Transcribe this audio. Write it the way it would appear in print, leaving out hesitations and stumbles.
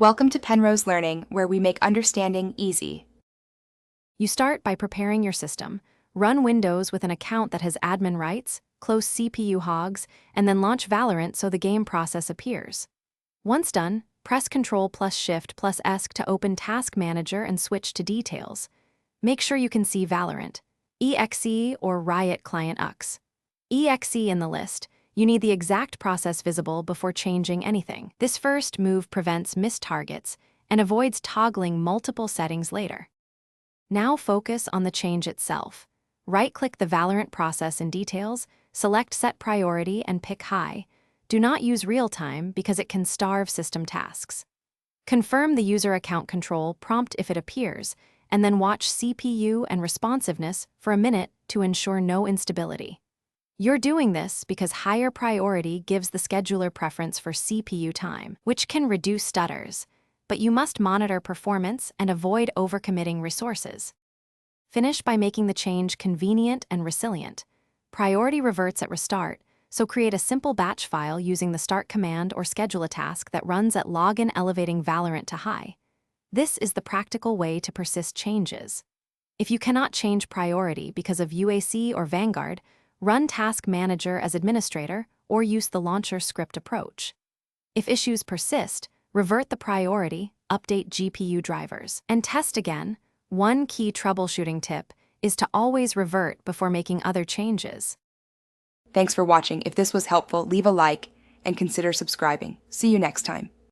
Welcome to Penrose Learning, where we make understanding easy. You start by preparing your system. Run Windows with an account that has admin rights, close CPU hogs, and then launch Valorant so the game process appears. Once done, press Ctrl+Shift+S to open Task Manager and switch to Details. Make sure you can see Valorant, EXE or Riot Client UX. EXE in the list. You need the exact process visible before changing anything. This first move prevents missed targets and avoids toggling multiple settings later. Now focus on the change itself. Right-click the Valorant process in Details, select Set Priority and pick High. Do not use Real-Time because it can starve system tasks. Confirm the user account control prompt if it appears, and then watch CPU and responsiveness for a minute to ensure no instability. You're doing this because higher priority gives the scheduler preference for CPU time, which can reduce stutters, but you must monitor performance and avoid overcommitting resources. Finish by making the change convenient and resilient. Priority reverts at restart, so create a simple batch file using the start command or schedule a task that runs at login elevating Valorant to high. This is the practical way to persist changes. If you cannot change priority because of UAC or Vanguard, run Task Manager as administrator or use the launcher script approach. If issues persist, revert the priority, update GPU drivers, and test again. One key troubleshooting tip is to always revert before making other changes. Thanks for watching. If this was helpful, leave a like and consider subscribing. See you next time.